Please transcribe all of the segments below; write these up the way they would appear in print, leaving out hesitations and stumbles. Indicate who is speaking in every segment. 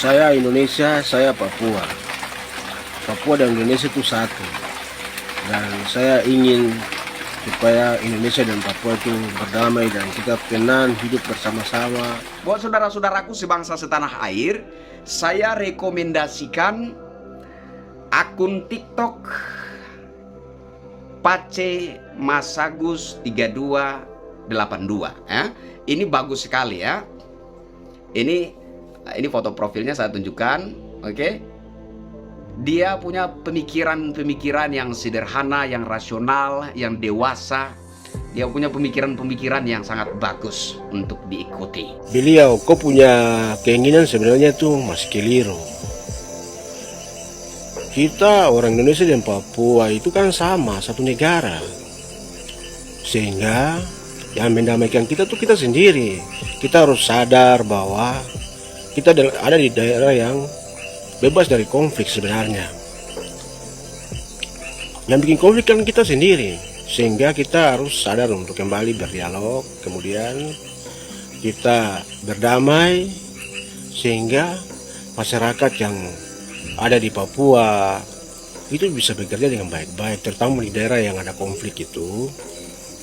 Speaker 1: Saya Indonesia, saya Papua. Papua dan Indonesia itu satu. Dan saya ingin supaya Indonesia dan Papua itu berdamai dan kita tenang hidup bersama-sama.
Speaker 2: Buat saudara-saudaraku sebangsa setanah air, saya rekomendasikan akun TikTok Pace Masagus 3282 ya. Ini bagus sekali ya. Ini foto profilnya saya tunjukkan, oke? Dia punya pemikiran-pemikiran yang sederhana, yang rasional, yang dewasa. Dia punya pemikiran-pemikiran yang sangat bagus untuk diikuti.
Speaker 1: Beliau, kau punya keinginan sebenarnya itu masih keliru. Kita orang Indonesia dan Papua itu kan sama, satu negara. Sehingga yang mendamaikan kita tuh kita sendiri. Kita harus sadar bahwa kita ada di daerah yang bebas dari konflik sebenarnya. Yang bikin konflik kan kita sendiri. Sehingga kita harus sadar untuk kembali berdialog. Kemudian kita berdamai. Sehingga masyarakat yang ada di Papua itu bisa bekerja dengan baik-baik. Terutama di daerah yang ada konflik itu.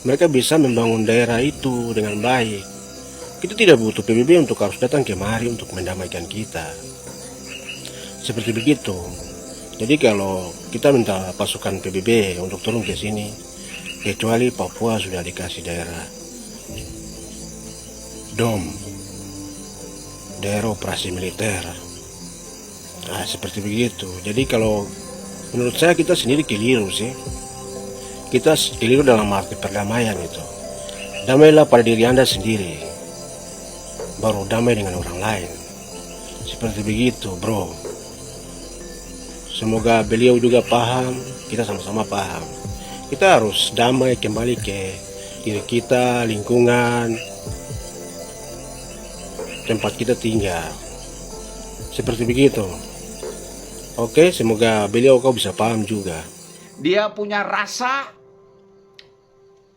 Speaker 1: Mereka bisa membangun daerah itu dengan baik. Kita tidak butuh PBB untuk harus datang kemari untuk mendamaikan kita. Seperti begitu. Jadi kalau kita minta pasukan PBB untuk turun ke sini, kecuali Papua sudah dikasih daerah DOM, daerah operasi militer. Nah, seperti begitu. Jadi kalau menurut saya kita sendiri keliru sih. Kita keliru dalam arti perdamaian itu. Damailah pada diri Anda sendiri, baru damai dengan orang lain. Seperti begitu, bro. Semoga beliau juga paham, kita sama-sama paham. Kita harus damai kembali ke diri kita, lingkungan, tempat kita tinggal. Seperti begitu. Oke, semoga beliau kau bisa paham juga.
Speaker 2: Dia punya rasa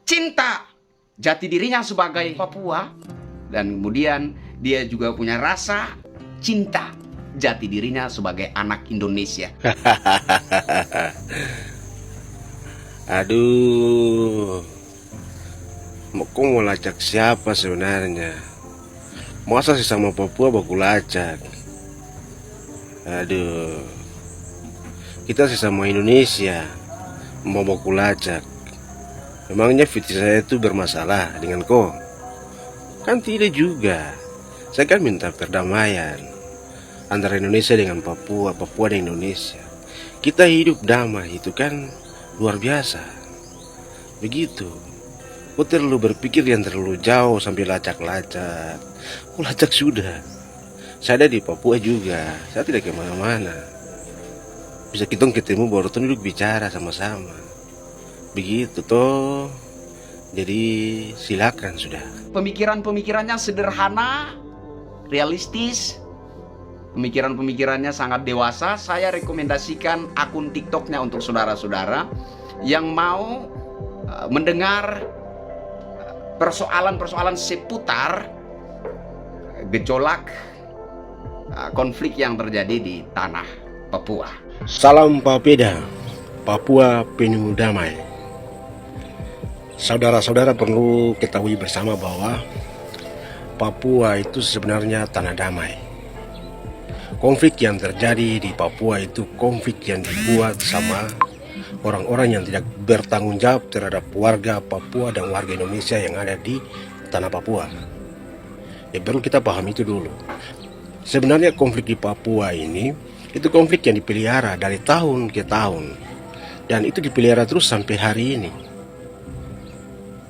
Speaker 2: cinta jati dirinya sebagai Papua, dan kemudian dia juga punya rasa cinta jati dirinya sebagai anak Indonesia.
Speaker 1: Aduh, kau mau lacak siapa sebenarnya? Masa sih sama Papua baku lacak? Aduh, kita sesama Indonesia mau baku lacak. Memangnya fitri saya itu bermasalah dengan kau? Kan tidak juga. Saya kan minta perdamaian antara Indonesia dengan Papua, Papua dan Indonesia. Kita hidup damai, itu kan luar biasa. Begitu. Kau terlalu berpikir yang terlalu jauh sampai lacak-lacak. Kau lacak sudah. Saya ada di Papua juga. Saya tidak kemana-mana. Bisa kita ketemu baru duduk bicara sama-sama. Begitu toh. Jadi silakan sudah.
Speaker 2: Pemikiran-pemikirannya sederhana, realistis. Pemikiran-pemikirannya sangat dewasa. Saya rekomendasikan akun TikToknya untuk saudara-saudara yang mau mendengar persoalan-persoalan seputar gejolak konflik yang terjadi di tanah Papua.
Speaker 1: Salam Papeda, Papua penuh damai. Saudara-saudara perlu ketahui bersama bahwa Papua itu sebenarnya tanah damai. Konflik yang terjadi di Papua itu konflik yang dibuat sama orang-orang yang tidak bertanggung jawab terhadap warga Papua dan warga Indonesia yang ada di tanah Papua. Ya perlu kita paham itu dulu. Sebenarnya konflik di Papua ini itu konflik yang dipelihara dari tahun ke tahun. Dan itu dipelihara terus sampai hari ini.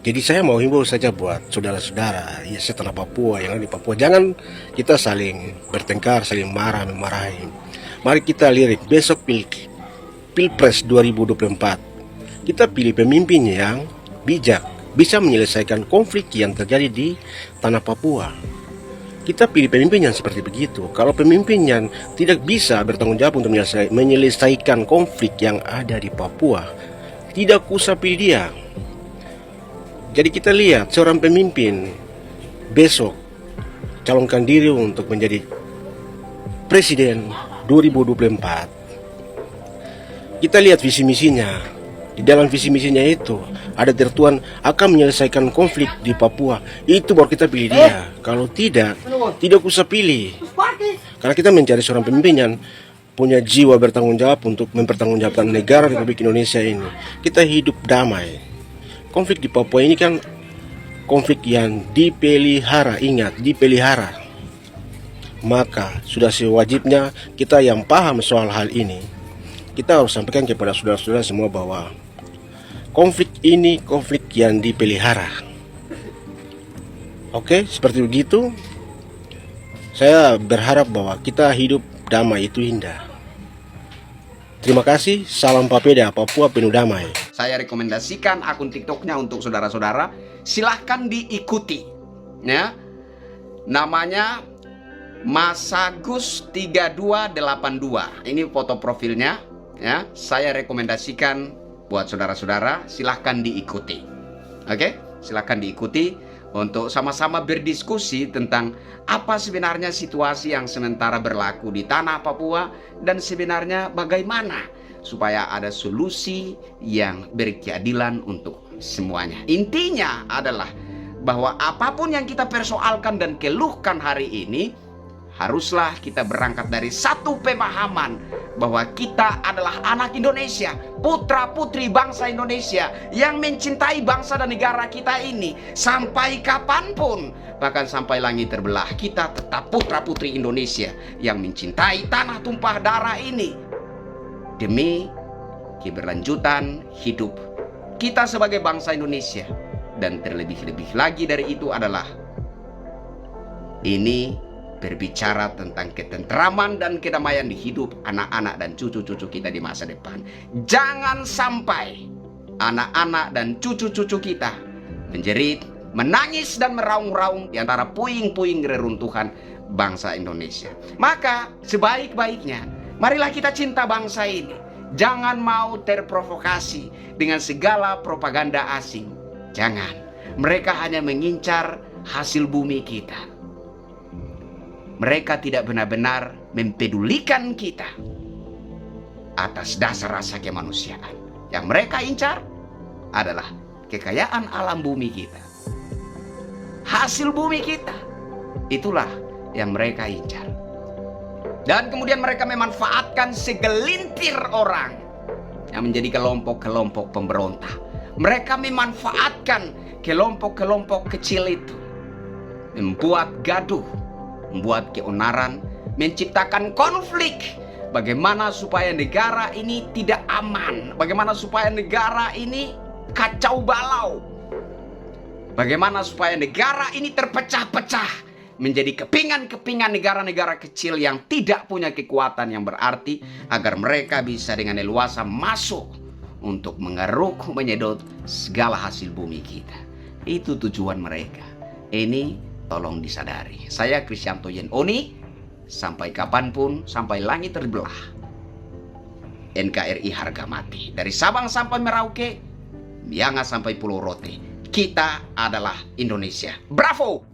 Speaker 1: Jadi saya mau himbau saja buat saudara-saudara ya setanah Papua yang ada di Papua, jangan kita saling bertengkar, saling memarahi. Mari kita lirik besok Pilpres 2024. Kita pilih pemimpin yang bijak, bisa menyelesaikan konflik yang terjadi di tanah Papua. Kita pilih pemimpin yang seperti begitu. Kalau pemimpin yang tidak bisa bertanggung jawab untuk menyelesaikan konflik yang ada di Papua, tidak usah pilih dia. Jadi kita lihat seorang pemimpin besok calonkan diri untuk menjadi Presiden 2024. Kita lihat visi misinya. Di dalam visi misinya itu ada tertuan akan menyelesaikan konflik di Papua. Itu baru kita pilih dia. Kalau tidak usah pilih. Karena kita mencari seorang pemimpin yang punya jiwa bertanggung jawab untuk mempertanggungjawabkan negara Republik Indonesia ini. Kita hidup damai. Konflik di Papua ini kan konflik yang dipelihara, ingat, dipelihara. Maka sudah sewajibnya kita yang paham soal hal ini, kita harus sampaikan kepada saudara-saudara semua bahwa konflik ini konflik yang dipelihara. Oke, seperti begitu. Saya berharap bahwa kita hidup damai itu indah. Terima kasih, salam Papeda, Papua penuh damai.
Speaker 2: Saya rekomendasikan akun TikToknya untuk saudara-saudara. Silahkan diikuti. Ya, namanya Masagus3282. Ini foto profilnya. Ya, saya rekomendasikan buat saudara-saudara. Silahkan diikuti. Oke, silahkan diikuti untuk sama-sama berdiskusi tentang apa sebenarnya situasi yang sementara berlaku di tanah Papua dan sebenarnya bagaimana supaya ada solusi yang berkeadilan untuk semuanya. Intinya adalah bahwa apapun yang kita persoalkan dan keluhkan hari ini, haruslah kita berangkat dari satu pemahaman bahwa kita adalah anak Indonesia, putra-putri bangsa Indonesia yang mencintai bangsa dan negara kita ini. Sampai kapanpun, bahkan sampai langit terbelah, kita tetap putra-putri Indonesia yang mencintai tanah tumpah darah ini demi keberlanjutan hidup kita sebagai bangsa Indonesia. Dan terlebih-lebih lagi dari itu adalah ini berbicara tentang ketentraman dan kedamaian di hidup anak-anak dan cucu-cucu kita di masa depan. Jangan sampai anak-anak dan cucu-cucu kita menjerit, menangis dan meraung-raung di antara puing-puing reruntuhan bangsa Indonesia. Maka sebaik-baiknya marilah kita cinta bangsa ini. Jangan mau terprovokasi dengan segala propaganda asing. Jangan. Mereka hanya mengincar hasil bumi kita. Mereka tidak benar-benar mempedulikan kita atas dasar rasa kemanusiaan. Yang mereka incar adalah kekayaan alam bumi kita. Hasil bumi kita. Itulah yang mereka incar. Dan kemudian mereka memanfaatkan segelintir orang yang menjadi kelompok-kelompok pemberontak. Mereka memanfaatkan kelompok-kelompok kecil itu, membuat gaduh, membuat keonaran, menciptakan konflik. Bagaimana supaya negara ini tidak aman? Bagaimana supaya negara ini kacau balau? Bagaimana supaya negara ini terpecah-pecah menjadi kepingan-kepingan negara-negara kecil yang tidak punya kekuatan yang berarti, agar mereka bisa dengan leluasa masuk untuk mengeruk, menyedot segala hasil bumi kita. Itu tujuan mereka. Ini tolong disadari. Saya Krisyanto Yen Oni. Sampai kapanpun, sampai langit terbelah, NKRI harga mati. Dari Sabang sampai Merauke, Miangas sampai Pulau Rote, kita adalah Indonesia. Bravo!